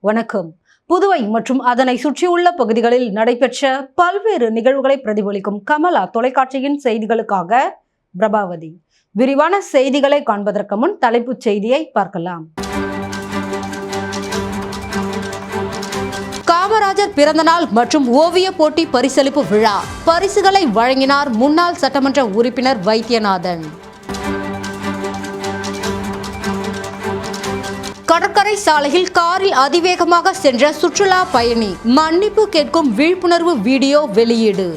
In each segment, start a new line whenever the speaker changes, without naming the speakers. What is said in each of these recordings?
வணக்கம். புதுவை மற்றும் அதனை சுற்றியுள்ள பகுதிகளில் நடைபெற்ற பல்வேறு நிகழ்வுகளை பிரதிபலிக்கும் கமலா தொலைக்காட்சியின் செய்திகளுக்காக பிரபாவதி. விரிவான செய்திகளை காண்பதற்கு முன் தலைப்புச் செய்தியை பார்க்கலாம். காமராஜர் பிறந்தநாள் மற்றும் ஓவிய போட்டி பரிசளிப்பு விழா. பரிசுகளை வழங்கினார் முன்னாள் சட்டமன்ற உறுப்பினர் வைத்தியநாதன். கடற்கரை சாலையில் காரில் அதிவேகமாக சென்ற சுற்றுலா பயணி மன்னிப்பு கேட்கும் விழிப்புணர்வு வீடியோ வெளியீடு.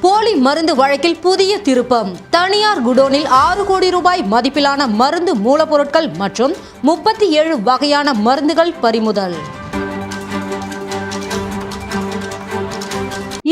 போலி மருந்து வழக்கில் புதிய திருப்பம். தனியார் குடோனில் 6 கோடி ரூபாய் மதிப்பிலான மருந்து மூலப்பொருட்கள் மற்றும் 37 வகையான மருந்துகள் பறிமுதல்.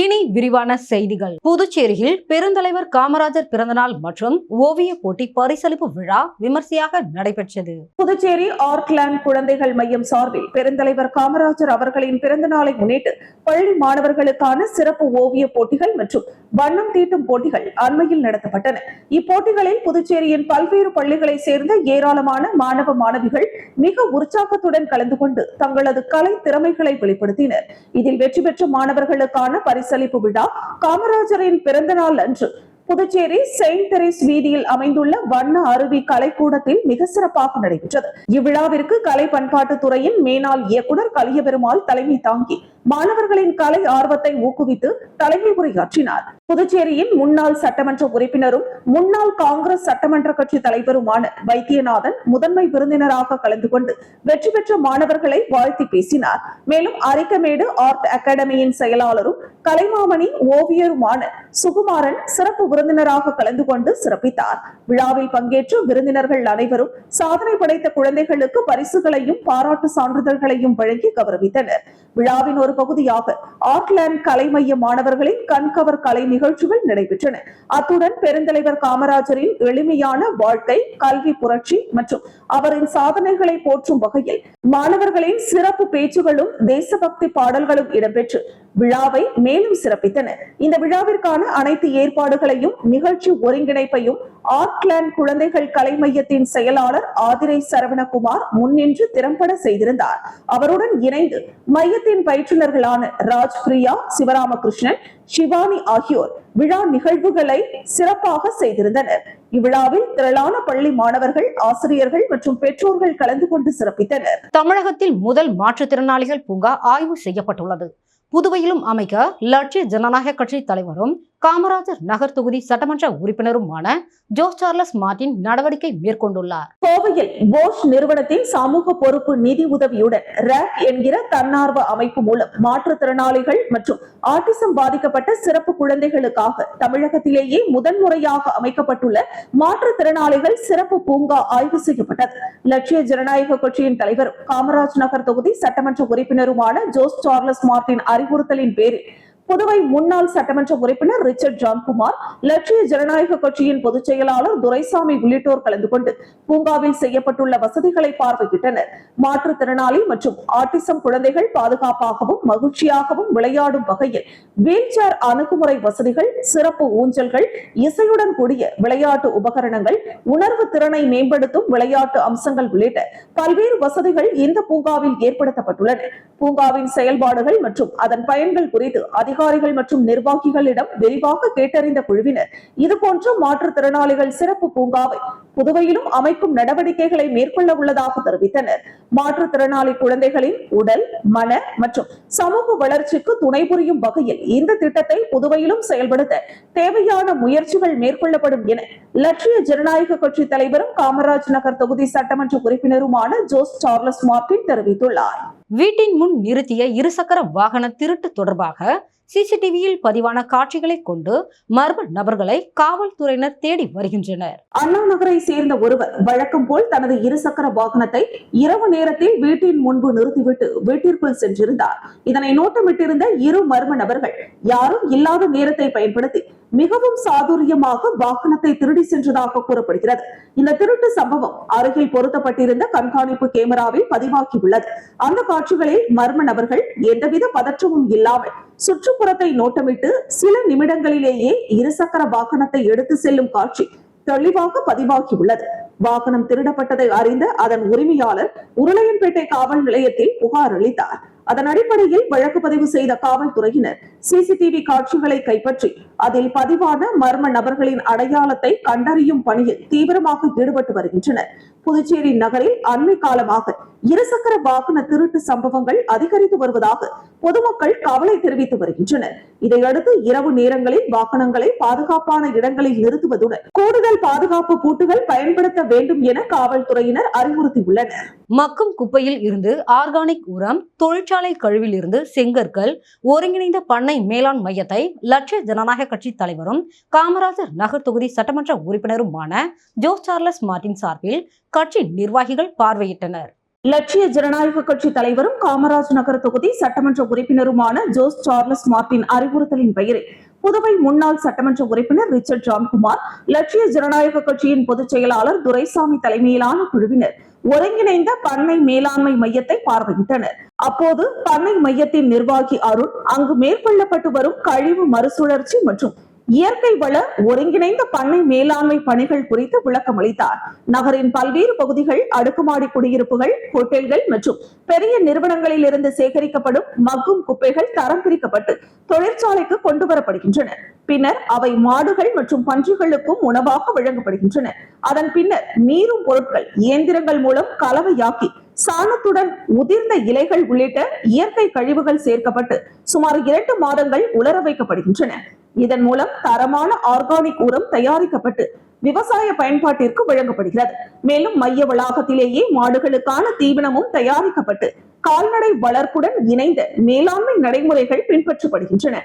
இனி விரிவான செய்திகள். புதுச்சேரியில் பெருந்தலைவர் காமராஜர் பிறந்தநாள் மற்றும் ஓவிய போட்டி பரிசளிப்பு விழா விமர்சையாக நடைபெற்றது.
புதுச்சேரி ஆர்க்லேண்ட் குழந்தைகள் மையம் சார்பில் பெருந்தலைவர் காமராஜர் அவர்களின் பிறந்த நாளை முன்னிட்டு பள்ளி மாணவர்களுக்கான சிறப்பு ஓவிய போட்டிகள் மற்றும் வண்ணம் தீட்டும் போட்டிகள் அண்மையில் நடத்தப்பட்டன. இப்போட்டிகளில் புதுச்சேரியின் பல்வேறு பள்ளிகளை சேர்ந்த ஏராளமான மாணவ மாணவிகள் மிக உற்சாகத்துடன் கலந்து கொண்டு தங்களது கலை திறமைகளை வெளிப்படுத்தினர். இதில் வெற்றி பெற்ற மாணவர்களுக்கான பரிசளிப்பு விழா காமராஜரின் பிறந்த நாள் அன்று புதுச்சேரி செயின்ட் தெரேஸ் வீதியில் அமைந்துள்ள வண்ண அருவி கலைக்கூடத்தில் மிக சிறப்பாக நடைபெற்றது. இவ்விழாவிற்கு கலை பண்பாட்டுத்துறையின் மேனாள் இயக்குனர் கலியபெருமாள் தலைமை தாங்கி மாணவர்களின் கலை ஆர்வத்தை ஊக்குவித்து தலைமை உரையாற்றினார். புதுச்சேரியின் முன்னாள் சட்டமன்ற உறுப்பினரும் முன்னாள் காங்கிரஸ் சட்டமன்ற கட்சி தலைவருமான வைத்தியநாதன் முதன்மை விருந்தினராக கலந்து கொண்டு வெற்றி பெற்ற மாணவர்களை வாழ்த்தி பேசினார். மேலும் அரிக்கமேடு ஆர்ட் அகாடமியின் செயலாளரும் கலைமாமணி ஓவியருமான சுகுமாரன் சிறப்பு விருந்தினராக கலந்து கொண்டு சிறப்பித்தார். விழாவில் பங்கேற்ற விருந்தினர்கள் அனைவரும் சாதனை படைத்த குழந்தைகளுக்கு பரிசுகளையும் பாராட்டு சான்றிதழ்களையும் வழங்கி கௌரவித்தனர். விழாவின் ஒரு பகுதியாக ஆர்க்லேண்ட் கலை மைய மாணவர்களின் கண்கவர் கலை நிகழ்ச்சிகள் நடைபெற்றன. அத்துடன் பெருந்தலைவர் காமராஜரின் எளிமையான வாழ்க்கை, கல்வி புரட்சி மற்றும் அவரின் சாதனைகளை போற்றும் வகையில் மாணவர்களின் சிறப்பு பேச்சுகளும் தேசபக்தி பாடல்களும் இடம்பெற்று விழாவை மேலும் சிறப்பித்தன. இந்த விழாவிற்கான அனைத்து ஏற்பாடுகளையும் நிகழ்ச்சி ஒருங்கிணைப்பையும் ஆர்க்லேண்ட் குழந்தைகள் கலை மையத்தின் செயலாளர் ஆதிரை சரவணகுமார் முன்னின்று திறம்பட செய்திருந்தார். அவருடன் இணைந்து மையத்தின் பயிற்றுநர்களான ராஜ் பிரியா, சிவராமகிருஷ்ணன், சிவானி ஆகியோர் விழா நிகழ்வுகளை சிறப்பாக செய்திருந்தனர். இவ்விழாவில் திரளான பள்ளி மாணவர்கள், ஆசிரியர்கள் மற்றும் பெற்றோர்கள் கலந்து கொண்டு சிறப்பித்தனர்.
தமிழகத்தில் முதல் மாற்றுத்திறனாளிகள் பூங்கா ஆய்வு செய்யப்பட்டுள்ளது. புதுவையிலும் அமைக்க லட்சிய ஜனநாயக கட்சி தலைவரும் காமராஜர் நகர் தொகுதி சட்டமன்ற உறுப்பினருமான ஜோஸ் சார்லஸ் மார்டின் நடவடிக்கை மேற்கொண்டுள்ளார்.
கோவையில் போஷ் நிறுவனத்தின் சமூக பொறுப்பு நிதி உதவியுடன் ரேக் என்கிற தன்னார்வ அமைப்பு மூலம் மாற்றுத்திறனாளிகள் மற்றும் ஆட்டிசம் பாதிக்கப்பட்ட சிறப்பு குழந்தைகளுக்காக தமிழகத்திலேயே முதன்முறையாக அமைக்கப்பட்டுள்ள மாற்றுத்திறனாளிகள் சிறப்பு பூங்கா ஆய்வு செய்யப்பட்டது. லட்சிய ஜனநாயக கட்சியின் தலைவரும் காமராஜ் நகர் தொகுதி சட்டமன்ற உறுப்பினருமான ஜோஸ் சார்லஸ் மார்டின் அறிவுறுத்தலின் பேரில் புதுவை முன்னாள் சட்டமன்ற உறுப்பினர் ரிச்சர்ட் ஜான்குமார், லட்சிய ஜனநாயக கட்சியின் பொதுச் செயலாளர் துரைசாமி உள்ளிட்டோர் கலந்து கொண்டு பூங்காவில் செய்யப்பட்டுள்ள வசதிகளை பார்வையிட்டனர். மாற்றுத்திறனாளி மற்றும் ஆட்டிசம் குழந்தைகள் பாதுகாப்பாகவும் மகிழ்ச்சியாகவும் விளையாடும் வகையில் வீல் சேர் அணுகுமுறை வசதிகள், சிறப்பு ஊஞ்சல்கள், இசையுடன் கூடிய விளையாட்டு உபகரணங்கள், உணர்வு திறனை மேம்படுத்தும் விளையாட்டு அம்சங்கள் உள்ளிட்ட பல்வேறு வசதிகள் இந்த பூங்காவில் ஏற்படுத்தப்பட்டுள்ளன. பூங்காவின் செயல்பாடுகள் மற்றும் அதன் பயன்கள் குறித்து அதிகாரிகள் மற்றும் நிர்வாகிகளிடம் விரிவாக கேட்டறிந்த குழுவினர் இதுபோன்ற மாற்றுத்திறனாளிகள் சிறப்பு பூங்காவை புதுவையிலும் அமைக்கும் நடவடிக்கைகளை மேற்கொள்ள உள்ளதாக தெரிவித்தனர். மாற்றுத்திறனாளி குழந்தைகளின் உடல், மன மற்றும் சமூக வளர்ச்சிக்கு துணை புரியும் வகையில் இந்த திட்டத்தை புதுவையிலும் செயல்படுத்த தேவையான முயற்சிகள் மேற்கொள்ளப்படும் என லட்சிய ஜனநாயக கட்சி தலைவரும் காமராஜ் நகர் தொகுதி சட்டமன்ற உறுப்பினருமான ஜோஸ் சார்லஸ் மார்டின் தெரிவித்துள்ளார்.
வீட்டின் முன் நிறுத்திய இருசக்கர வாகன திருட்டு தொடர்பாக சிசிடிவியில் பதிவான காட்சிகளை கொண்டு மர்ம நபர்களை காவல்துறையினர் தேடி வருகின்றனர்.
அண்ணா நகரை சேர்ந்த ஒருவர் வழக்கம் போல் தனது இருசக்கர வாகனத்தை இரவு நேரத்தில் வீட்டின் முன்பு நிறுத்திவிட்டு வீட்டிற்குள் சென்றிருந்தார். இதனை நோட்டமிட்டிருந்த இரு மர்ம நபர்கள் யாரும் இல்லாத நேரத்தை பயன்படுத்தி மிகவும் சாதுரியமாக வாகனத்தை திருடி சென்றதாக கூறப்படுகிறது. இந்த திருட்டு சம்பவம் அருகில் பொருத்தப்பட்டிருந்த கண்காணிப்பு கேமராவில் பதிவாகியுள்ளது. அந்த காட்சிகளில் மர்ம நபர்கள் எந்தவித பதற்றமும் இல்லாமல் சுற்றுப்புறத்தை நோட்டமிட்டு சில நிமிடங்களிலேயே இருசக்கர வாகனத்தை எடுத்து செல்லும் காட்சி தெளிவாக பதிவாகியுள்ளது. வாகனம் திருடப்பட்டதை அறிந்த அதன் உரிமையாளர் உருளையன்பேட்டை காவல் நிலையத்தில் புகார் அளித்தார். அதன் அடிப்படையில் வழக்கு பதிவு செய்த காவல்துறையினர் சிசிடிவி காட்சிகளை கைப்பற்றி அதில் பதிவான மர்ம நபர்களின் அடையாளத்தை கண்டறியும் பணியில் தீவிரமாக ஈடுபட்டு வருகின்றனர். புதுச்சேரி நகரில் அண்மை காலமாக இருசக்கர வாகன திருட்டு சம்பவங்கள் அதிகரித்து வருவதாக பொதுமக்கள் கவலை தெரிவித்து வருகின்றனர். இதையடுத்து இரவு நேரங்களில் வாகனங்களை பாதுகாப்பான இடங்களில் நிறுத்துவதுடன் கூடுதல் பாதுகாப்பு பூட்டுகள் பயன்படுத்த வேண்டும் என காவல்துறையினர் அறிவுறுத்தியுள்ளனர்.
மக்கும் குப்பையில் இருந்து ஆர்கானிக் உரம், தொழிற்சாலை கழிவில் இருந்து செங்கற்கள், ஒருங்கிணைந்த பண்ணை மேலாண் மையத்தை லட்சிய ஜனநாயக கட்சி தலைவரும் காமராஜர் நகர் தொகுதி சட்டமன்ற உறுப்பினருமான ஜோஸ் சார்லஸ் மார்டின் சார்பில் கட்சி நிர்வாகிகள் பார்வையிட்டனர்.
லட்சிய ஜனநாயக கட்சி தலைவரும் காமராஜ் நகர் தொகுதி சட்டமன்ற உறுப்பினருமான ஜோஸ் சார்லஸ் மார்டின் அறிவுறுத்தலின் பெயரில் புதுவை முன்னாள் சட்டமன்ற உறுப்பினர் ரிச்சர்ட் ஜான்குமார், லட்சிய ஜனநாயக கட்சியின் பொதுச் செயலாளர் துரைசாமி தலைமையிலான குழுவினர் ஒருங்கிணைந்த பண்ணை மேலாண்மை மையத்தை பார்வையிட்டனர். அப்போது பண்ணை மையத்தின் நிர்வாகி அருண் அங்கு மேற்கொள்ளப்பட்டு வரும் கழிவு மறுசுழற்சி மற்றும் இயற்கை வள ஒருங்கிணைந்த பண்ணை மேலாண்மை பணிகள் குறித்து விளக்கம் அளித்தார். நகரின் பல்வேறு பகுதிகள், அடுக்குமாடி குடியிருப்புகள், ஹோட்டல்கள் மற்றும் பெரிய நிறுவனங்களில் இருந்து சேகரிக்கப்படும் மக்கும் குப்பைகள் தரம் பிரிக்கப்பட்டு தொழிற்சாலைக்கு கொண்டு வரப்படுகின்றன. பின்னர் அவை மாடுகள் மற்றும் பன்றிகளுக்கும் உணவாக வழங்கப்படுகின்றன. அதன் பின்னர் மீறும் பொருட்கள் இயந்திரங்கள் மூலம் கலவையாக்கி சாணத்துடன் உதிர்ந்த இலைகள் உள்ளிட்ட இயற்கை கழிவுகள் சேர்க்கப்பட்டு சுமார் 2 மாதங்கள் உலர வைக்கப்படுகின்றன. இதன் மூலம் தரமான ஆர்கானிக் உரம் தயாரிக்கப்பட்டு விவசாய பயன்பாட்டிற்கு வழங்கப்படுகிறது. மேலும் மைய வளாகத்திலேயே மாடுகளுக்கான தீவனமும் தயாரிக்கப்பட்டு கால்நடை வளர்ப்புடன் இணைந்த மேலாண்மை நடைமுறைகள் பின்பற்றப்படுகின்றன.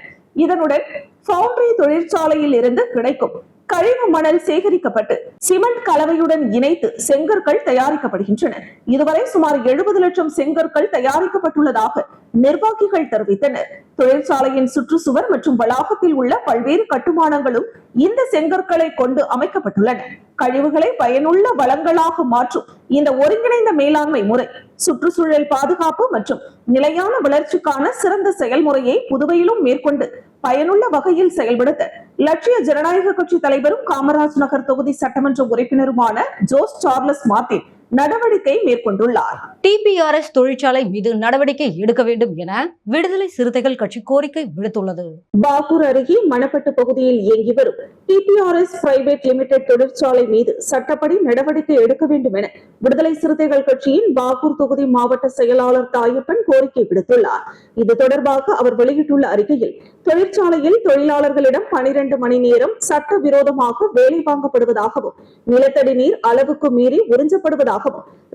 இதனுடன் ஃபவுண்டரி தொழிற்சாலையில் இருந்து கிடைக்கும் கழிவு மணல் சேகரிக்கப்பட்டு சிமெண்ட் கலவையுடன் இணைத்து செங்கற்கள் தயாரிக்கப்படுகின்றன. இதுவரை சுமார் 70 லட்சம் செங்கற்கள் தயாரிக்கப்பட்டுள்ளதாக நிர்வாகிகள் தெரிவித்தனர். தொழிற்சாலையின் சுற்றுச்சுவர் மற்றும் வளாகத்தில் உள்ள பல்வேறு கட்டுமானங்களும் இந்த செங்கற்களை கொண்டு அமைக்கப்பட்டுள்ளன. கழிவுகளை பயனுள்ள வளங்களாக மாற்றும் இந்த ஒருங்கிணைந்த மேலாண்மை முறை சுற்றுச்சூழல் பாதுகாப்பு மற்றும் நிலையான வளர்ச்சிக்கான சிறந்த செயல்முறையை புதுவையிலும் மேற்கொண்டு பயனுள்ள வகையில் செயல்படுத்த லட்சிய ஜனநாயக கட்சி தலைவரும் காமராஜ் நகர் தொகுதி சட்டமன்ற உறுப்பினருமான ஜோஸ் சார்லஸ் மார்டின் நடவடிக்கை மேற்கொண்டுள்ளார்.
டிபிஆர்எஸ் தொழிற்சாலை மீது நடவடிக்கை எடுக்க வேண்டும் என விடுதலை சிறுத்தைகள் கட்சி கோரிக்கை விடுத்துள்ளது.
பாகூர் அருகே மணப்பட்டு பகுதியில் இயங்கி வரும் டிபிஆர்எஸ் பிரைவேட் லிமிடெட் தொழிற்சாலை மீது சட்டப்படி நடவடிக்கை எடுக்க வேண்டும் என விடுதலை சிறுத்தைகள் கட்சியின் பாகூர் தொகுதி மாவட்ட செயலாளர் தாயப்பன் கோரிக்கை விடுத்துள்ளார். இது தொடர்பாக அவர் வெளியிட்டுள்ள அறிக்கையில், தொழிற்சாலையில் தொழிலாளர்களிடம் 12 மணி நேரம் சட்டவிரோதமாக வேலை வாங்கப்படுவதாகவும், நிலத்தடி நீர் அளவுக்கு மீறி உறிஞ்சப்படுவதாகவும்,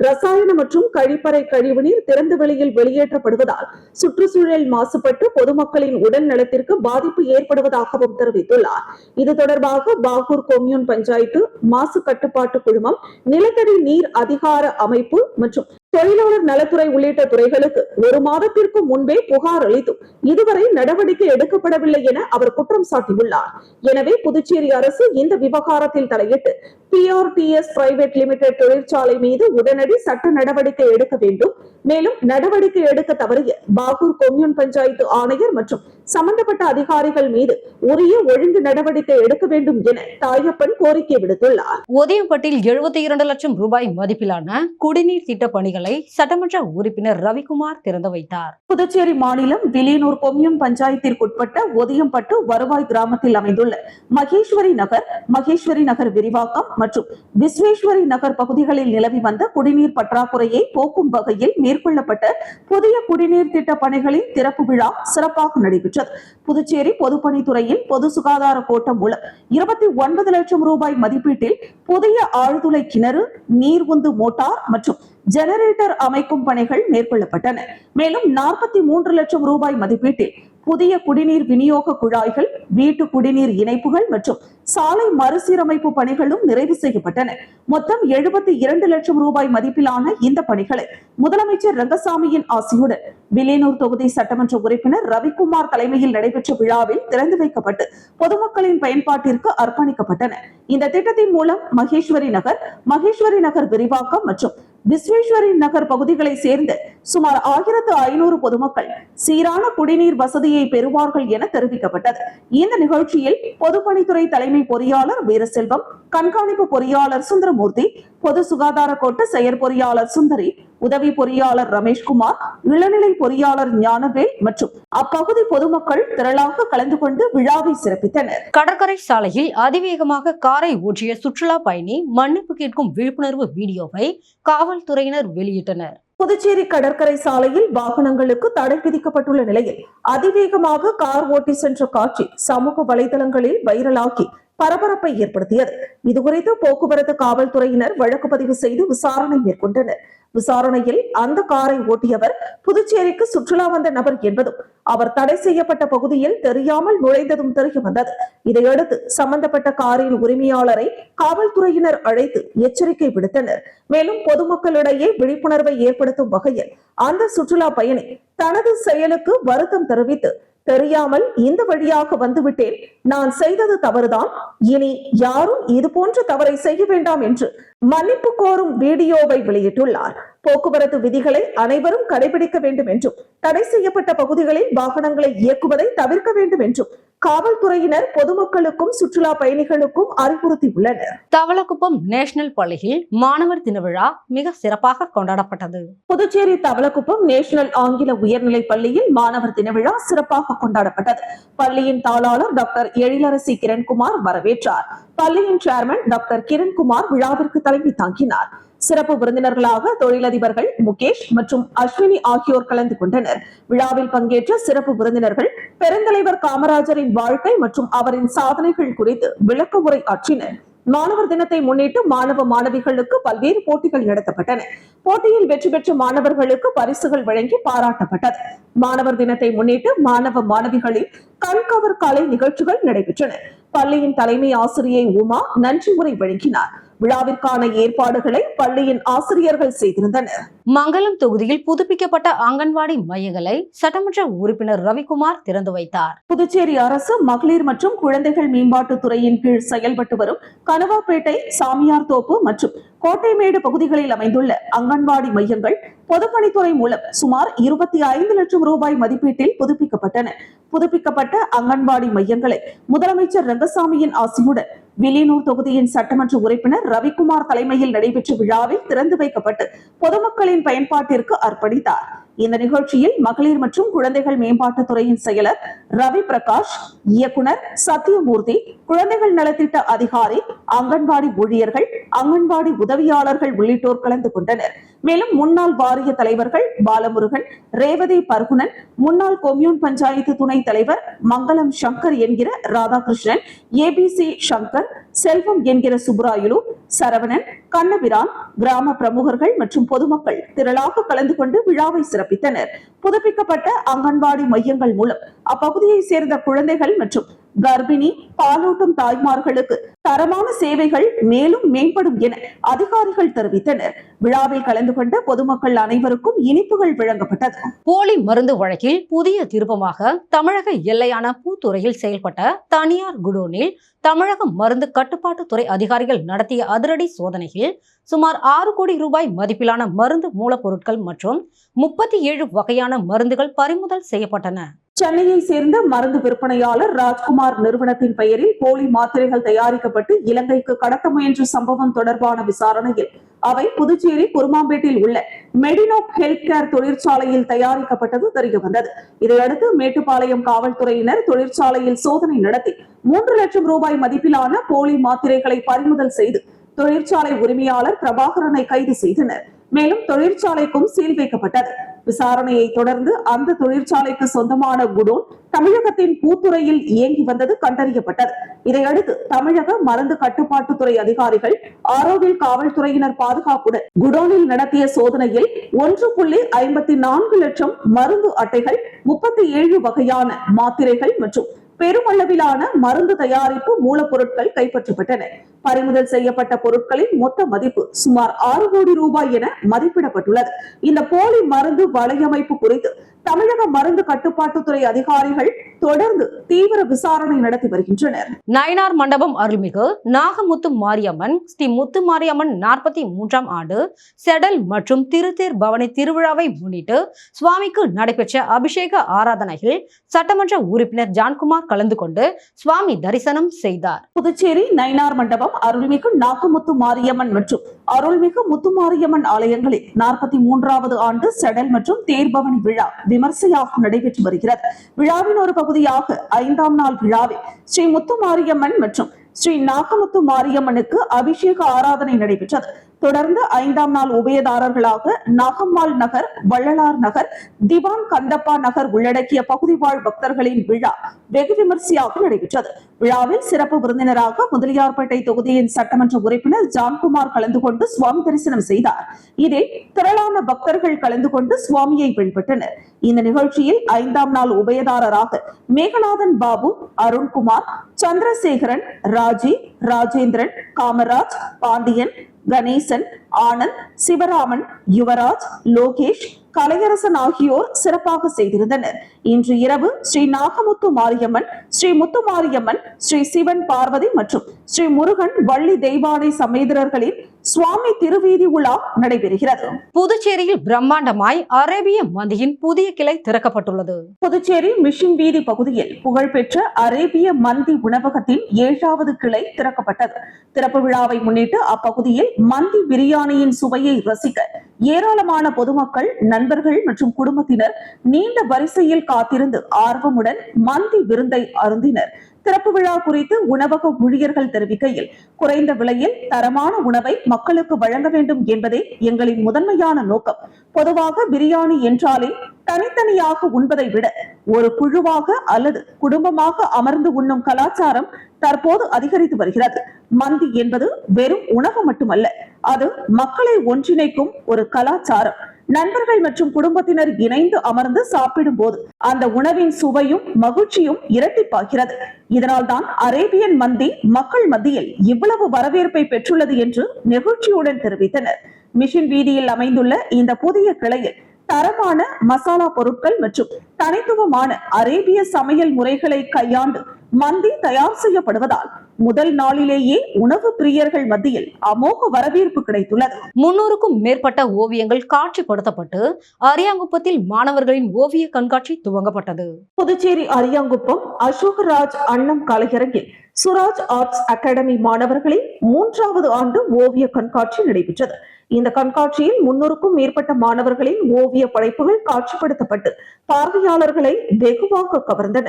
ரசாயன மற்றும் கழிப்பறை கழிவுநீர் திறந்த வெளியில் வெளியேற்றப்படுவதால் சுற்றுச்சூழல் மாசுபட்டு பொதுமக்களின் உடல் நலத்திற்கு பாதிப்பு ஏற்படுவதாகவும் தெரிவித்துள்ளார். இது தொடர்பாக பாகூர் கொம்யூன் பஞ்சாயத்து, மாசு கட்டுப்பாட்டு குழுமம், நிலத்தடி நீர் அதிகார அமைப்பு மற்றும் தொழிலாளர் நலத்துறை உள்ளிட்ட துறைகளுக்கு 1 மாதத்திற்கு முன்பே புகார் அளித்தும் இதுவரை நடவடிக்கை எடுக்கப்படவில்லை என அவர் குற்றம் சாட்டியுள்ளார். எனவே புதுச்சேரி அரசு இந்த விவகாரத்தில் தலையிட்டு டிஆர்டிஎஸ் பிரைவேட் லிமிடெட் தொழிற்சாலை மீது உடனடி சட்ட நடவடிக்கை எடுக்க வேண்டும். மேலும் நடவடிக்கை எடுக்க தவறிய பாகூர் கொம்யூன் பஞ்சாயத்து ஆணையர் மற்றும் சம்பந்தப்பட்ட அதிகாரிகள் மீது உரிய ஒழுங்கு நடவடிக்கை எடுக்க வேண்டும் என தாயப்பன் கோரிக்கை விடுத்துள்ளார்.
ஒதியம்பட்டில் 72 லட்சம் ரூபாய் மதிப்பிலான குடிநீர் திட்ட பணிகளை சட்டமன்ற உறுப்பினர் ரவிக்குமார் திறந்து வைத்தார்.
புதுச்சேரி மாநிலம் வில்லியனூர் கொம்யூன் பஞ்சாயத்திற்குட்பட்ட ஒதியம்பட்டு வருவாய் கிராமத்தில் அமைந்துள்ள மகேஸ்வரி நகர் விரிவாக்கம் மற்றும் விஸ்வேஸ்வரி நகர் பகுதிகளில் நிலவி வந்த குடிநீர் பற்றாக்குறையை போக்கும் வகையில் மேற்கொள்ளப்பட்ட புதிய குடிநீர் திட்ட பணிகளின் திறப்பு விழா சிறப்பாக நடைபெற்றது. புதுச்சேரி பொதுப்பணித்துறையின் பொது சுகாதார கோட்டம் மூலம் 29 லட்சம் ரூபாய் மதிப்பீட்டில் புதிய ஆழ்துளை கிணறு, நீர் உந்து மோட்டார் மற்றும் ஜெனரேட்டர் அமைக்கும் பணிகள் மேற்கொள்ளப்பட்டன. மேலும் 43 லட்சம் ரூபாய் மதிப்பீட்டில் புதிய குடிநீர் விநியோக குழாய்கள், வீட்டு குடிநீர் இணைப்புகள் மற்றும் சாலை மறுசீரமைப்பு பணிகளும் நிறைவு செய்யப்பட்டன. மொத்தம் 72 லட்சம் ரூபாய் மதிப்பிலான இந்த பணிகளை முதலமைச்சர் ரங்கசாமியின் ஆசியுடன் வில்லியனூர் தொகுதி சட்டமன்ற உறுப்பினர் ரவிக்குமார் தலைமையில் நடைபெற்ற விழாவில் திறந்து வைக்கப்பட்டு பொதுமக்களின் பயன்பாட்டிற்கு அர்ப்பணிக்கப்பட்டன. இந்த திட்டத்தின் மூலம் மகேஸ்வரி நகர் விரிவாக்கம் மற்றும் விஸ்வேஸ்வரி நகர் பகுதிகளை சேர்ந்த சுமார் 1500 பொதுமக்கள் சீரான குடிநீர் வசதியை பெறுவார்கள் என தெரிவிக்கப்பட்டது. இந்த நிகழ்ச்சியில் பொதுப்பணித்துறை தலைமை பொறியாளர் வீரசெல்வம், கண்காணிப்பு பொறியாளர் சுந்தரமூர்த்தி, பொது சுகாதார கோட்ட செயற்பொறியாளர் சுந்தரி, உதவி பொறியாளர் ரமேஷ்குமார், இளநிலை பொறியாளர் ஞானவேல் மற்றும் அப்பகுதி பொதுமக்கள் திரளாக கலந்து கொண்டு விழாவை சிறப்பித்தனர்.
கடற்கரை சாலையில் அதிவேகமாக காரை ஓட்டிய சுற்றுலா பயணி மன்னிப்பு கேட்கும் விழிப்புணர்வு வீடியோவை காவல்துறையினர் வெளியிட்டனர்.
புதுச்சேரி கடற்கரை சாலையில் வாகனங்களுக்கு தடை விதிக்கப்பட்டுள்ள நிலையில் அதிவேகமாக கார் ஓட்டி சென்ற காட்சி சமூக வலைதளங்களில் வைரலாகி பரபரப்பை ஏற்படுத்தியது. இதுகுறித்து போக்குவரத்து காவல்துறையினர் வழக்கு பதிவு செய்து விசாரணை மேற்கொண்டனர். விசாரணையில் அந்த காரை ஓட்டியவர் புதுச்சேரிக்கு சுற்றுலா வந்த நபர் என்பதும் அவர் தடை செய்யப்பட்ட பகுதியில் தெரியாமல் நுழைந்ததும் தெரிய வந்தது. இதையடுத்து சம்பந்தப்பட்ட காரின் உரிமையாளரை காவல்துறையினர் அழைத்து எச்சரிக்கை விடுத்தனர். மேலும் பொதுமக்களிடையே விழிப்புணர்வை ஏற்படுத்தும் வகையில் அந்த சுற்றுலா பயணி தனது செயலுக்கு வருத்தம் தெரிவித்து, தெரியாமல் இந்த வழியாக வந்துவிட்டேன், நான் செய்தது தவறுதான், இனி யாரும் இது போன்ற தவறை செய்ய வேண்டாம் என்று மன்னிப்பு கோரும் வீடியோவை வெளியிட்டுள்ளார். போக்குவரத்து விதிகளை அனைவரும் கடைபிடிக்க வேண்டும் என்றும் தடை செய்யப்பட்ட பகுதிகளில் வாகனங்களை இயக்குவதை தவிர்க்க வேண்டும் என்றும் காவல்துறையினர் பொதுமக்களுக்கும் சுற்றுலா பயணிகளுக்கும் அறிவுறுத்தியுள்ளனர்.
தவளக்குப்பம் நேஷனல் பள்ளியில் மாணவர் தின விழா மிக சிறப்பாக கொண்டாடப்பட்டது.
புதுச்சேரி தவளக்குப்பம் நேஷனல் ஆங்கில உயர்நிலை பள்ளியில் மாணவர் தின விழா சிறப்பாக கொண்டாடப்பட்டது. பள்ளியின் தாளாளர் டாக்டர் எழிலரசி கிரண்குமார் வரவேற்றார். பள்ளியின் சேர்மன் டாக்டர் கிரண்குமார் விழாவிற்கு தலைமை தாங்கினார். சிறப்பு விருந்தினர்களாக தொழிலதிபர்கள் முகேஷ் மற்றும் அஸ்வினி ஆகியோர் கலந்து கொண்டனர். விழாவில் பங்கேற்ற சிறப்பு விருந்தினர்கள் பெருந்தலைவர் காமராஜரின் வாழ்க்கை மற்றும் அவரின் சாதனைகள் குறித்து விளக்க உரை ஆற்றினர். மாணவர் தினத்தை முன்னிட்டு மாணவ மாணவிகளுக்கு பல்வேறு போட்டிகள் நடத்தப்பட்டன. போட்டியில் வெற்றி பெற்ற மாணவர்களுக்கு பரிசுகள் வழங்கி பாராட்டப்பட்டது. மாணவர் தினத்தை முன்னிட்டு மாணவ மாணவிகளின் கண்கவர் கலை நிகழ்ச்சிகள் நடைபெற்றன. பள்ளியின் தலைமை ஆசிரியை உமா நன்றி உரை வழங்கினார். விழாவிற்கான ஏற்பாடுகளை பள்ளியின் ஆசிரியர்கள் செய்திருந்தனர்.
மங்கலம் தொகுதியில் புதுப்பிக்கப்பட்ட அங்கன்வாடி மையங்களை சட்டமன்ற உறுப்பினர் ரவிக்குமார் திறந்து வைத்தார்.
புதுச்சேரி அரசு மகளிர் மற்றும் குழந்தைகள் மேம்பாட்டுத் துறையின் கீழ் செயல்பட்டு வரும் கனுவாப்பேட்டை, சாமியார் தோப்பு மற்றும் கோட்டைமேடு பகுதிகளில் அமைந்துள்ள அங்கன்வாடி மையங்கள் பொதுப்பணித்துறை மூலம் சுமார் 25 லட்சம் ரூபாய் மதிப்பீட்டில் புதுப்பிக்கப்பட்டன. புதுப்பிக்கப்பட்ட அங்கன்வாடி மையங்களை முதலமைச்சர் ரங்கசாமியின் ஆசியுடன் வில்லியனூர் தொகுதியின் சட்டமன்ற உறுப்பினர் ரவிக்குமார் தலைமையில் நடைபெற்ற விழாவில் திறந்து வைக்கப்பட்டு பொதுமக்களின் பயன்பாட்டிற்கு அர்ப்பணித்தார். இந்த நிகழ்ச்சியில் மகளிர் மற்றும் குழந்தைகள் மேம்பாட்டுத் துறையின் செயலர் ரவி பிரகாஷ், இயக்குனர் சத்தியமூர்த்தி, குழந்தைகள் நலத்திட்ட அதிகாரி, அங்கன்வாடி ஊழியர்கள், அங்கன்வாடி உதவியாளர்கள் உள்ளிட்டோர் கலந்து கொண்டனர். மேலும் முன்னாள் வாரிய தலைவர்கள் பாலமுருகன், ரேவதி பர்குணன், முன்னாள் கொம்யூன் பஞ்சாயத்து துணைத் தலைவர் மங்களம் சங்கர் என்கிற ராதாகிருஷ்ணன், ஏபிசி சங்கர், செல்வம் என்கிற சுப்ராயுலு, சரவணன், கண்ணபிரான், கிராம பிரமுகர்கள் மற்றும் பொதுமக்கள் திரளாக கலந்து கொண்டு விழாவை சிறப்பித்தனர். புதுப்பிக்கப்பட்ட அங்கன்வாடி மையங்கள் மூலம் அப்பகுதியை சேர்ந்த குழந்தைகள் மற்றும் கர்ப்பிணி, பாலூட்டும் தாய்மார்களுக்கு தரமான சேவைகள் மேலும் மேம்படும் என அதிகாரிகள் தெரிவித்தனர். விழாவில் கலந்து கொண்ட பொதுமக்கள் அனைவருக்கும் இனிப்புகள் வழங்கப்பட்டது.
போலி மருந்து வழக்கில் புதிய திருப்பமாக தமிழக எல்லையான பூத்துறையில் செயல்பட்ட தனியார் குடோனில் தமிழக மருந்து கட்டுப்பாட்டு துறை அதிகாரிகள் நடத்திய அதிரடி சோதனையில் சுமார் 6 கோடி ரூபாய் மதிப்பிலான மருந்து மூலப்பொருட்கள் மற்றும் 37 வகையான மருந்துகள் பறிமுதல் செய்யப்பட்டன.
சென்னையை சேர்ந்த மருந்து விற்பனையாளர் ராஜ்குமார் நிறுவனத்தின் பெயரில் போலி மாத்திரைகள் தயாரிக்கப்பட்டு இலங்கைக்கு கடத்த முயன்ற சம்பவம் தொடர்பான விசாரணையில் அவை புதுச்சேரி குருமாம்பேட்டில் உள்ள மெடினோக் ஹெல்த் கேர் தொழிற்சாலையில் தயாரிக்கப்பட்டது தெரியவந்தது. இதையடுத்து மேட்டுப்பாளையம் காவல்துறையினர் தொழிற்சாலையில் சோதனை நடத்தி 3 லட்சம் ரூபாய் மதிப்பிலான போலி மாத்திரைகளை பறிமுதல் செய்து தொழிற்சாலை உரிமையாளர் பிரபாகரனை கைது செய்தனர். மேலும் தொழிற்சாலைக்கும் சீல் வைக்கப்பட்டது. விசாரணையை தொடர்ந்து அந்த தொழிற்சாலைக்கு சொந்தமான குடோன் தமிழகத்தின் பூத்துறையில் இயங்கி வந்தது கண்டறியப்பட்டது. இதையடுத்து தமிழக மருந்து கட்டுப்பாட்டுத்துறை அதிகாரிகள் ஆரோவில் காவல்துறையினர் பாதுகாப்புடன் குடோனில் நடத்திய சோதனையில் 1.54 லட்சம் மருந்து அட்டைகள், 37 வகையான மாத்திரைகள் மற்றும் பெருமளவிலான மருந்து தயாரிப்பு மூலப்பொருட்கள் கைப்பற்றப்பட்டன. பறிமுதல் செய்யப்பட்ட பொருட்களின் மொத்த மதிப்பு சுமார் 6 கோடி ரூபாய் என மதிப்பிடப்பட்டுள்ளது. இந்த போலி மருந்து வலையமைப்பு குறித்து தமிழக மருந்து கட்டுப்பாட்டுத்துறை அதிகாரிகள் தொடர்ந்து தீவிர விசாரணை நடத்தி வருகின்றனர்.
நயினார் மண்டபம் அருள்மிகு நாகமுத்து மாரியம்மன் ஸ்ரீ முத்து மாரியம்மன் 43ஆம் ஆண்டு செடல் மற்றும் திருத்தேர் பவனி திருவிழாவை முன்னிட்டு சுவாமிக்கு நடைபெற்ற அபிஷேக ஆராதனையில் சட்டமன்ற உறுப்பினர் ஜான்குமார் கலந்து கொண்டு சுவாமி தரிசனம் செய்தார்.
புதுச்சேரி நயினார் மண்டபம் அருள்மிகு நாகமுத்து மாரியம்மன் மற்றும் அருள்மிகு முத்துமாரியம்மன் ஆலயங்களில் 43வது ஆண்டு செடல் மற்றும் தேர்பவனி விழா விமர்சையாக நடைபெற்று வருகிறது. விழாவின் ஒரு பகுதியாக 5ஆம் நாள் விழாவில் ஸ்ரீ முத்துமாரியம்மன் மற்றும் ஸ்ரீ நாகமுத்து மாரியம்மனுக்கு அபிஷேக ஆராதனை நடைபெற்றது. தொடர்ந்து 5ஆம் நாள் உபயதாரர்களாக நாகம்மாள் நகர், வள்ளலார் நகர், திவான் கந்தப்பா நகர் உள்ளடக்கிய பகுதி வாழ் பக்தர்களின் விழா வெகு விமர்சையாக நடைபெற்றது. விழாவில் சிறப்பு விருந்தினராக முதலியார்பேட்டை தொகுதியின் சட்டமன்ற உறுப்பினர் ஜான்குமார் கலந்து கொண்டு சுவாமி தரிசனம் செய்தார். இதில் திரளான பக்தர்கள் கலந்து கொண்டு சுவாமியை வழிபட்டனர். இந்த நிகழ்ச்சியில் 5ஆம் நாள் உபயதாரராக மேகநாதன் பாபு, அருண்குமார், சந்திரசேகரன், ராஜி, ராஜேந்திரன், காமராஜ், பாண்டியன், கணேசன், ஆனந்த், சிவராமன், யுவராஜ், லோகேஷ், கலையரசன் ஆகியோர் சிறப்பாக செய்திருந்தனர். இன்று இரவு ஸ்ரீ நாகமுத்து மாரியம்மன், ஸ்ரீ முத்துமாரியம்மன், ஸ்ரீ சிவன் பார்வதி மற்றும் ஸ்ரீ முருகன் வள்ளி தெய்வானை சமேதரர்களின் சுவாமி திருவீதி உலா நடைபெறுகிறது.
புதுச்சேரியில் பிரம்மாண்டமாய் அரேபிய மந்தியின் புதிய கிளை திறக்கப்பட்டுள்ளது.
புதுச்சேரி மிஷின் வீதி பகுதியில் புகழ்பெற்ற அரேபிய மந்தி உணவகத்தின் 7வது கிளை திறக்கப்பட்டது. திறப்பு விழாவை முன்னிட்டு அப்பகுதியில் மந்தி பிரியாணியின் சுவையை ரசிக்க ஏராளமான பொதுமக்கள், நண்பர்கள் மற்றும் குடும்பத்தினர் நீண்ட வரிசையில் காத்திருந்து ஆர்வமுடன் மந்தி விருந்தை அருந்தினர். திறப்பு விழா குறித்து உணவக ஊழியர்கள் தெரிவிக்கையில், குறைந்த விலையில் தரமான உணவை மக்களுக்கு வழங்க வேண்டும் என்பதே எங்களின் முதன்மையான நோக்கம். பொதுவாக பிரியாணி என்றாலே தனித்தனியாக உண்பதை விட ஒரு குழுவாக அல்லது குடும்பமாக அமர்ந்து உண்ணும் கலாச்சாரம் தற்போது அதிகரித்து வருகிறது. மந்தி என்பது வெறும் உணவு மட்டுமல்ல, அது மக்களை ஒன்றிணைக்கும் ஒரு கலாச்சாரம். நண்பர்கள் மற்றும் குடும்பத்தினர் இணைந்து அமர்ந்து சாப்பிடும் போது அந்த உணவின் சுவையும் மகிழ்ச்சியும் இரட்டிப்பாகிறது. இதனால்தான் அரேபியன் மந்தி மக்கள் மத்தியில் இவ்வளவு வரவேற்பை பெற்றுள்ளது என்று நெகிழ்ச்சியுடன் தெரிவித்தனர். மிஷின் வீதியில் அமைந்துள்ள இந்த புதிய கிளையில் தரமான மசாலா பொருட்கள் மற்றும் தனித்துவமான அரேபிய சமையல் முறைகளை கையாண்டு மந்தி தயார் செய்யப்படுவதால் முதல் நாளிலேயே உணவு பிரியர்கள் மத்தியில் அமோக வரவேற்பு கிடைத்துள்ளது.
300க்கும் மேற்பட்ட ஓவியங்கள் காட்சிப்படுத்தப்பட்டு அரியாங்குப்பத்தில் மாணவர்களின் ஓவிய கண்காட்சி துவங்கப்பட்டது.
புதுச்சேரி அரியாங்குப்பம் அசோகராஜ் அண்ணம் கலையரங்கில் சுராஜ் ஆர்ட்ஸ் அகாடமி மாணவர்களின் 3வது ஆண்டு ஓவிய கண்காட்சி நடைபெற்றது. இந்த கண்காட்சியில் 300க்கும் மேற்பட்ட மாணவர்களின் ஓவிய படைப்புகள் காட்சிப்படுத்தப்பட்டு பார்வையாளர்களை வெகுவாக கவர்ந்தன.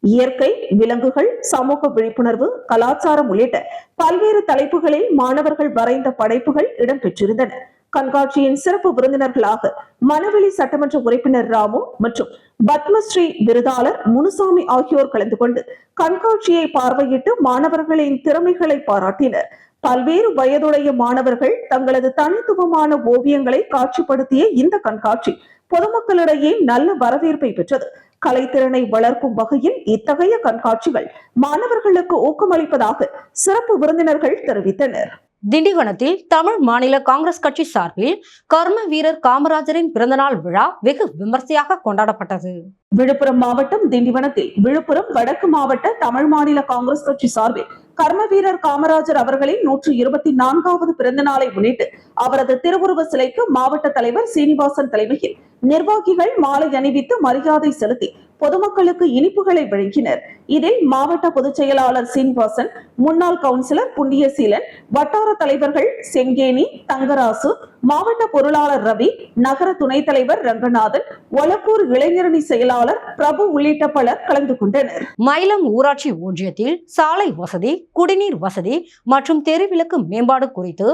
இயற்கை, விலங்குகள், சமூக விழிப்புணர்வு, கலாச்சாரம் உள்ளிட்ட பல்வேறு தலைப்புகளில் மாணவர்கள் வரைந்த படைப்புகள் இடம்பெற்றிருந்தன. கண்காட்சியின் சிறப்பு விருந்தினர்களாக மணவெளி சட்டமன்ற உறுப்பினர் ராமு மற்றும் பத்மஸ்ரீ விருதாளர் முனுசாமி ஆகியோர் கலந்து கொண்டு கண்காட்சியை பார்வையிட்டு மாணவர்களின் திறமைகளை பாராட்டினர். பல்வேறு வயதுடைய மாணவர்கள் தங்களது தனித்துவமான ஓவியங்களை காட்சிப்படுத்திய இந்த கண்காட்சி பொதுமக்களிடையே நல்ல வரவேற்பை பெற்றது. கலைத்திறனை வளர்க்கும் வகையில் இத்தகைய கண்காட்சிகள் மாணவர்களுக்கு ஊக்கமளிப்பதாக சிறப்பு விருந்தினர்கள் தெரிவித்தனர்.
திண்டிவனத்தில் தமிழ் மாநில காங்கிரஸ் கட்சி சார்பில் கர்ம வீரர் காமராஜரின் பிறந்தநாள் விழா வெகு விமர்சையாக கொண்டாடப்பட்டது.
விழுப்புரம் மாவட்டம் திண்டிவனத்தில் விழுப்புரம் வடக்கு மாவட்ட தமிழ் மாநில காங்கிரஸ் கட்சி சார்பில் கர்ம வீரர் காமராஜர் அவர்களின் 124வது பிறந்த நாளை முன்னிட்டு அவரது திருவுருவ சிலைக்கு மாவட்ட தலைவர் சீனிவாசன் தலைமையில் நிர்வாகிகள் மாலை அணிவித்து மரியாதை செலுத்தி பொதுமக்களுக்கு இனிப்புகளை வழங்கினர். இதில் மாவட்ட பொதுச் செயலாளர் சீனிவாசன், முன்னாள் கவுன்சிலர் புண்ணியசீலன், வட்டார தலைவர்கள் செங்கேணி, தங்கராசு, மாவட்ட பொருளாளர் ரவி, நகர துணைத் தலைவர் ரங்கநாதன், ஒலக்கூர் இளைஞரணி செயலாளர் பிரபு உள்ளிட்ட பலர் கலந்து கொண்டனர்.
மயிலம் ஊராட்சி ஒன்றியத்தில் சாலை வசதி, குடிநீர் வசதி மற்றும் தெருவிளக்கு மேம்பாடு குறித்து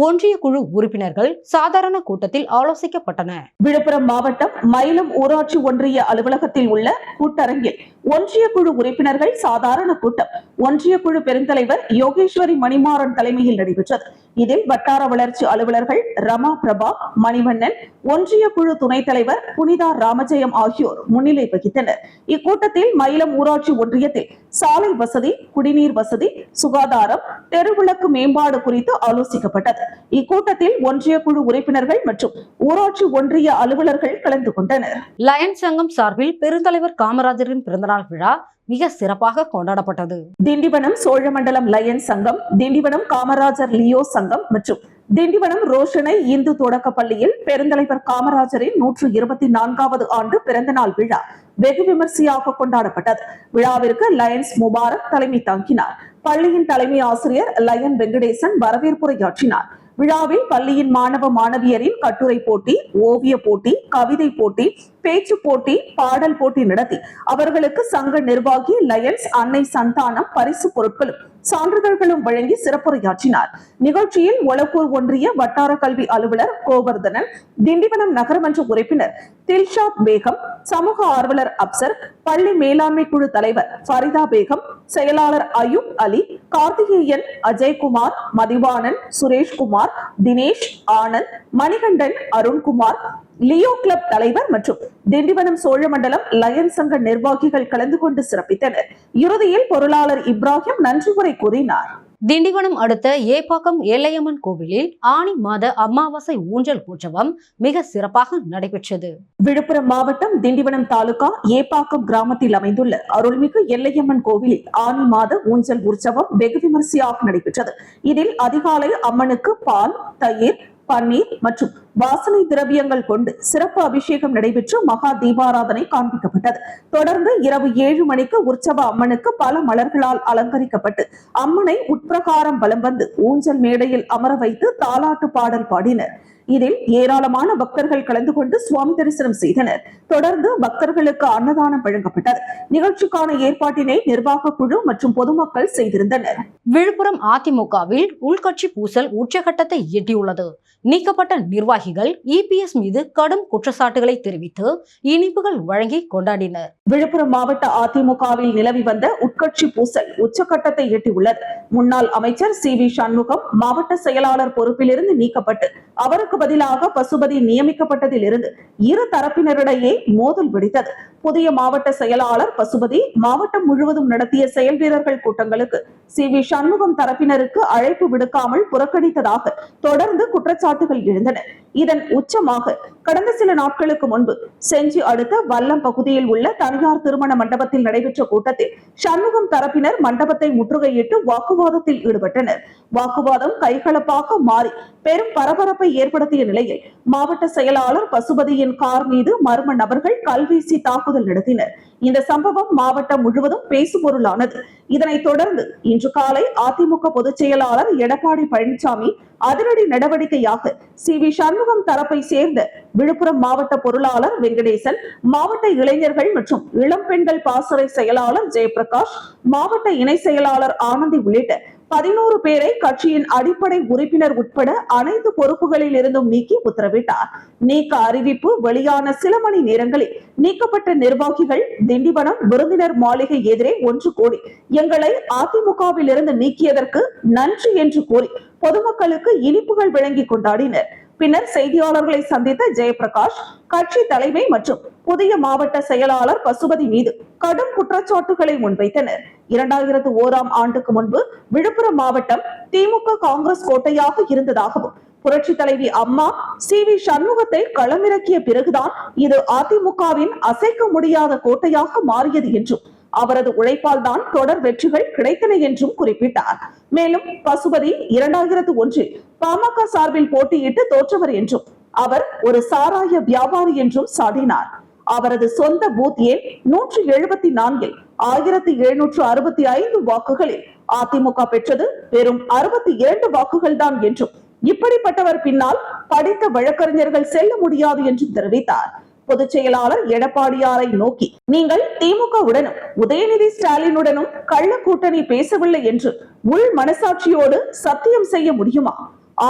ஒன்றிய குழு உறுப்பினர்கள் சாதாரண கூட்டத்தில் ஆலோசிக்கப்பட்டன.
விழுப்புரம் மாவட்டம் மயிலம் ஊராட்சி ஒன்றிய அலுவலகத்தில் உள்ள கூட்டரங்கில் ஒன்றிய குழு உறுப்பினர்கள் சாதாரண கூட்டம் ஒன்றிய குழு பெருந்தலைவர் யோகேஸ்வரி மணிமாறன் தலைமையில் நடைபெற்றது. இதில் வட்டார வளர்ச்சி அலுவலர்கள் ரமா பிரபா, மணிவண்ணன், ஒன்றிய குழு துணைத் தலைவர் புனிதா ராமஜெயம் ஆகியோர் முன்னிலை வகித்தனர். இக்கூட்டத்தில் மயிலம் ஊராட்சி ஒன்றியத்தில் சாலை வசதி, குடிநீர் வசதி, சுகாதாரம், தெருவிளக்கு மேம்பாடு குறித்து ஆலோசிக்கப்பட்டது. இக்கூட்டத்தில் ஒன்றிய குழு உறுப்பினர்கள் மற்றும் ஊராட்சி ஒன்றிய அலுவலர்கள் கலந்து கொண்டனர்.
லயன்ஸ் சங்கம் சார்பில் பெருந்தலைவர் காமராஜரின் பிறந்தநாள் விழா மிக சிறப்பாக கொண்டாடப்பட்டது.
திண்டிவனம் சோழமண்டலம் லயன்ஸ் சங்கம், திண்டிவனம் காமராஜர் லியோ சங்கம் மற்றும் திண்டிவனம் ரோஷனை இந்து தொடக்க பள்ளியில் பெருந்தலைவர் காமராஜரின் 124வது ஆண்டு பிறந்தநாள் விழா வெகு விமர்சையாக கொண்டாடப்பட்டது. விழாவிற்கு லயன்ஸ் முபாரக் தலைமை தாங்கினார். பள்ளியின் தலைமை ஆசிரியர் லயன் வெங்கடேசன் வரவேற்புரையாற்றினார். விழாவில் பள்ளியின் மாணவ மாணவியரின் கட்டுரை போட்டி, ஓவிய போட்டி, கவிதை போட்டி, பேச்சு போட்டி, பாடல் போட்டி நடத்தி அவர்களுக்கு சங்க நிர்வாகி லயன்ஸ் அன்னை சந்தானம் பரிசு பொருட்களும் சான்றிதழ்களும் வழங்கி சிறப்புரையாற்றினார். நிகழ்ச்சியில் ஒலப்பூர் ஒன்றிய வட்டார கல்வி அலுவலர் கோவர்தனன், திண்டிவனம் நகரமன்ற உறுப்பினர் தில்ஷாத் பேகம், சமூக ஆர்வலர் அப்சர், பள்ளி மேலாண்மை குழு தலைவர் ஃபரிதா பேகம், செயலாளர் அயூப் அலி, கார்த்திகேயன், அஜய்குமார், மதிவானன், சுரேஷ்குமார், தினேஷ், ஆனந்த், மணிகண்டன், அருண்குமார், லியோ கிளப் தலைவர் மற்றும் திண்டிவனம் சோழமண்டலம் லயன் சங்க நிர்வாகிகள் கலந்து கொண்டு சிறப்பித்தனர். இறுதியில் பொருளாளர் இப்ராஹிம் நன்றி உரை கூறினார்.
திண்டிவனம் அடுத்த ஏப்பாக்கம் ஏல்லையம்மன் கோவிலில் ஆனி மாத அமாவாசை ஊஞ்சல் உற்சவம் மிக சிறப்பாக நடைபெற்றது.
விழுப்புரம் மாவட்டம் திண்டிவனம் தாலுகா ஏப்பாக்கம் கிராமத்தில் அமைந்துள்ள அருள்மிகு எல்லையம்மன் கோவிலில் ஆனி மாத ஊஞ்சல் உற்சவம் வெகு விமர்சையாக நடைபெற்றது. இதில் அதிகாலை அம்மனுக்கு பால், தயிர், பன்னீர் மற்றும் வாசனை திரவியங்கள் கொண்டு சிறப்பு அபிஷேகம் நடைபெற்று மகா தீபாராதனை காண்பிக்கப்பட்டது. தொடர்ந்து இரவு 7 மணிக்கு உற்சவ அம்மனுக்கு பல மலர்களால் அலங்கரிக்கப்பட்டு அம்மனை உட்பிரகாரம் வலம் வந்து ஊஞ்சல் மேடையில் அமர வைத்து தாலாட்டு பாடல் பாடினர். இதில் ஏராளமான பக்தர்கள் கலந்து கொண்டு சுவாமி தரிசனம் செய்தனர். தொடர்ந்து பக்தர்களுக்கு அன்னதானம் வழங்கப்பட்டது. நிகழ்ச்சிக்கான ஏற்பாட்டினை நிர்வாக குழு மற்றும் பொதுமக்கள் செய்திருந்தனர்.
விழுப்புரம் அதிமுகவில் உள்கட்சி பூசல் உச்சகட்டத்தை எட்டியுள்ளது. நீக்கப்பட்ட நிர்வாகிகள் இபிஎஸ் மீது கடும் குற்றச்சாட்டுகளை தெரிவித்து இனிப்புகள் வழங்கி கொண்டாடினர்.
விழுப்புரம் மாவட்ட அதிமுகவில் நிலவி வந்த உட்கட்சி பூசல் உச்சகட்டத்தை எட்டியுள்ளது. முன்னாள் அமைச்சர் CV சண்முகம் மாவட்ட செயலாளர் பொறுப்பிலிருந்து நீக்கப்பட்டு அவருக்கு பதிலாக பசுபதி நியமிக்கப்பட்டதில் இருந்து இரு தரப்பினரிடையே மோதல் வெடித்தது. புதிய மாவட்ட செயலாளர் பசுபதி மாவட்டம் முழுவதும் நடத்திய செயல் வீரர்கள் கூட்டங்களுக்கு CV சண்முகம் தரப்பினருக்கு அழைப்பு விடுக்காமல் புறக்கணித்ததாக தொடர்ந்து குற்றச்சாட்டுகள் எழுந்தன. இதன் உச்சமாக கடந்த சில நாட்களுக்கு முன்பு செஞ்சி அடுத்த வல்லம் பகுதியில் உள்ள தனியார் திருமண மண்டபத்தில் நடைபெற்ற கூட்டத்தில் சண்முகம் தரப்பினர் மண்டபத்தை முற்றுகையிட்டு வாக்குவாதத்தில் ஈடுபட்டனர். வாக்குவாதம் கைகலப்பாக மாறி பெரும் பரபரப்பை ஏற்படுத்திய நிலையில் மாவட்ட செயலாளர் பசுபதியின் கார் மீது மர்ம நபர்கள் கல்வீசி தாக்குதல் நடத்தினர். இந்த சம்பவம் மாவட்டம் முழுவதும் பேசுபொருளானது. இதனைத் தொடர்ந்து இன்று காலை அதிமுக பொதுச் செயலாளர் எடப்பாடி பழனிசாமி அதிரடி நடவடிக்கையாக CV சண்முகம் தரப்பை சேர்ந்த விழுப்புரம் மாவட்ட பொருளாளர் வெங்கடேசன், மாவட்ட இளைஞர்கள் மற்றும் இளம் பெண்கள் பாசறை செயலாளர் ஜெயபிரகாஷ், மாவட்ட இணை செயலாளர் ஆனந்தி உள்ளிட்ட 11 பேரை கட்சியின் அடிப்படை உறுப்பினர் உட்பட அனைத்து பொறுப்புகளில் இருந்தும் நீக்கி உத்தரவிட்டார். நீக்க அறிவிப்பு வெளியான சில மணி நேரங்களில் நீக்கப்பட்ட நிர்வாகிகள் திண்டிவனம் விருந்தினர் மாளிகை எதிரே ஒன்று கூடி எங்களை அதிமுகவில் இருந்து நீக்கியதற்கு நன்றி என்று கூறி பொதுமக்களுக்கு இனிப்புகள் வழங்கி கொண்டாடினர். பின்னர் செய்தியாளர்களை சந்தித்த ஜெயபிரகாஷ் கட்சி தலைமை மற்றும் புதிய மாவட்ட செயலாளர் பசுபதி மீது கடும் குற்றச்சாட்டுகளை முன்வைத்தனர். 2001ஆம் ஆண்டுக்கு முன்பு விழுப்புரம் மாவட்டம் திமுக காங்கிரஸ் கோட்டையாக இருந்ததாகவும் புரட்சி தலைவி அம்மா CV சண்முகத்தை களமிறக்கிய பிறகுதான் இது அதிமுகவின் அசைக்க முடியாத கோட்டையாக மாறியது என்றும் அவரது உழைப்பால் தான் தொடர் வெற்றிகள் கிடைத்தன என்றும் குறிப்பிட்டார். மேலும் பசுபதி 2001இல் பாமக சார்பில் போட்டியிட்டு தோற்றவர் என்றும் அவர் ஒரு சாராய வியாபாரி என்றும் சாடினார். அவரது சொந்த பூத் எண் 174இல் 1765 வாக்குகளில் அதிமுக பெற்றது வெறும் 62 வாக்குகள் தான் என்றும் இப்படிப்பட்டவர் பின்னால் படித்த வழக்கறிஞர்கள் செல்ல முடியாது என்றும் தெரிவித்தார். பொதுச் செயலாளர் எடப்பாடியாரை நோக்கி நீங்கள் திமுகவுடனும் உதயநிதி ஸ்டாலினுடனும் கள்ள கூட்டணி பேசவில்லை என்று உள் மனசாட்சியோடு சத்தியம் செய்ய முடியுமா?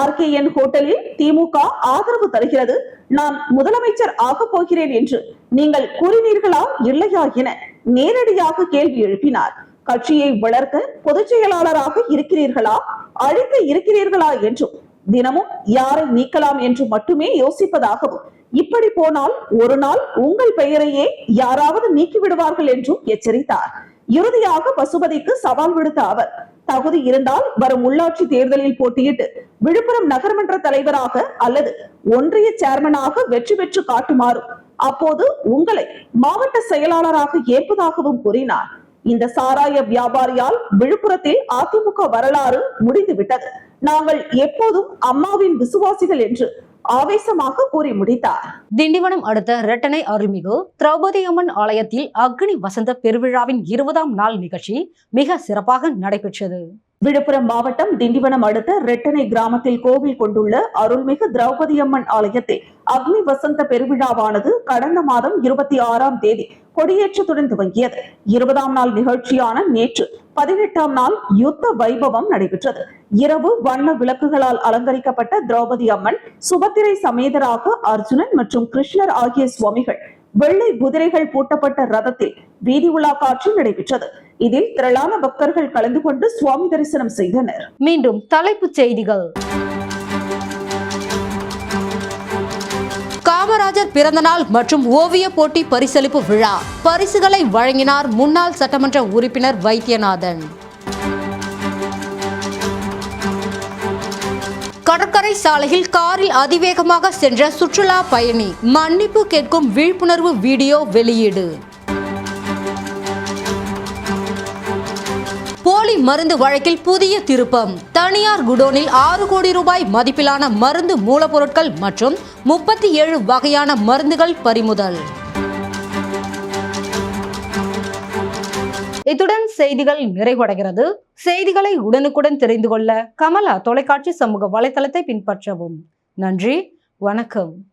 RKN ஹோட்டலில் திமுக ஆதரவு தருகிறது, நான் முதலமைச்சர் ஆக போகிறேன் என்று நீங்கள் கூறினீர்களா இல்லையா என நேரடியாக கேள்வி எழுப்பினார். கட்சியை வளர்க்க பொதுச் செயலாளராக இருக்கிறீர்களா, அழிக்க இருக்கிறீர்களா என்றும் தினமும் யாரை நீக்கலாம் என்று மட்டுமே யோசிப்பதாகவும் இப்படி போனால் ஒரு நாள் உங்கள் பெயரையே யாராவது நீக்கி விடுவார்கள் என்றும் எச்சரித்தார். இறுதியாக பசுபதிக்கு சவால் விடுத்த அவர், தகுதி இருந்தால் வரும் உள்ளாட்சி தேர்தலில் போட்டியிட்டு விழுப்புரம் நகர்மன்ற தலைவராக அல்லது ஒன்றிய சேர்மனாக வெற்றி பெற்று காட்டுமாறும், அப்போது உங்களை மாவட்ட செயலாளராக ஏற்பதாகவும் கூறினார். இந்த சாராய வியாபாரியால் விழுப்புரத்தில் அதிமுக வரலாறு முடிந்துவிட்டது. நாங்கள் எப்போதும் அம்மாவின் விசுவாசிகள் என்று ஆவேசமாக கூறி முடித்தார்.
திண்டிவனம் அடுத்த ரெட்டனை அருள்மிகு திரௌபதி அம்மன் ஆலயத்தில் அக்னி வசந்த பெருவிழாவின் 20ஆம் நாள் நிகழ்ச்சி மிக சிறப்பாக நடைபெற்றது.
விழுப்புரம் மாவட்டம் திண்டிவனம் அடுத்த ரெட்டனை கிராமத்தில் கோவில் கொண்டுள்ள அருள்மிகு திரௌபதி அம்மன் ஆலயத்தில் அக்னி வசந்த பெருவிழாவானது கடந்த மாதம் 26ஆம் தேதி கொடியேற்றத்துடன் துவங்கியது. 20ஆம் நாள் நிகழ்ச்சியான நேற்று 18ஆம் நாள் யுத்த வைபவம் நடைபெற்றது. இரவு வண்ண விளக்குகளால் அலங்கரிக்கப்பட்ட திரௌபதி அம்மன் சுபத்திரை சமேதராக அர்ஜுனன் மற்றும் கிருஷ்ணர் ஆகிய சுவாமிகள் வெள்ளை குதிரைகள் பூட்டப்பட்ட ரதத்தில் வீதி உலா காட்சி நடைபெற்றது. இதில் திரளான பக்தர்கள் கலந்து கொண்டு சுவாமி தரிசனம் செய்தனர்.
மீண்டும் தலைப்புச் செய்திகள். காமராஜர் பிறந்தநாள் மற்றும் ஓவிய போட்டி பரிசளிப்பு விழா. பரிசுகளை வழங்கினார் முன்னாள் சட்டமன்ற உறுப்பினர் வைத்தியநாதன். கடற்கரை சாலையில் காரில் அதிவேகமாக சென்ற சுற்றுலா பயணி மன்னிப்பு கேட்கும் விழிப்புணர்வு வீடியோ வெளியீடு. போலி மருந்து வழக்கில் புதிய திருப்பம். தனியார் குடோனில் 6 கோடி ரூபாய் மதிப்பிலான மருந்து மூலப்பொருட்கள் மற்றும் 37 வகையான மருந்துகள் பறிமுதல். இத்துடன் செய்திகள் நிறைவடைகிறது. செய்திகளை உடனுக்குடன் தெரிந்து கொள்ள கமலா தொலைக்காட்சி சமூக வலைதளத்தை பின்பற்றவும். நன்றி, வணக்கம்.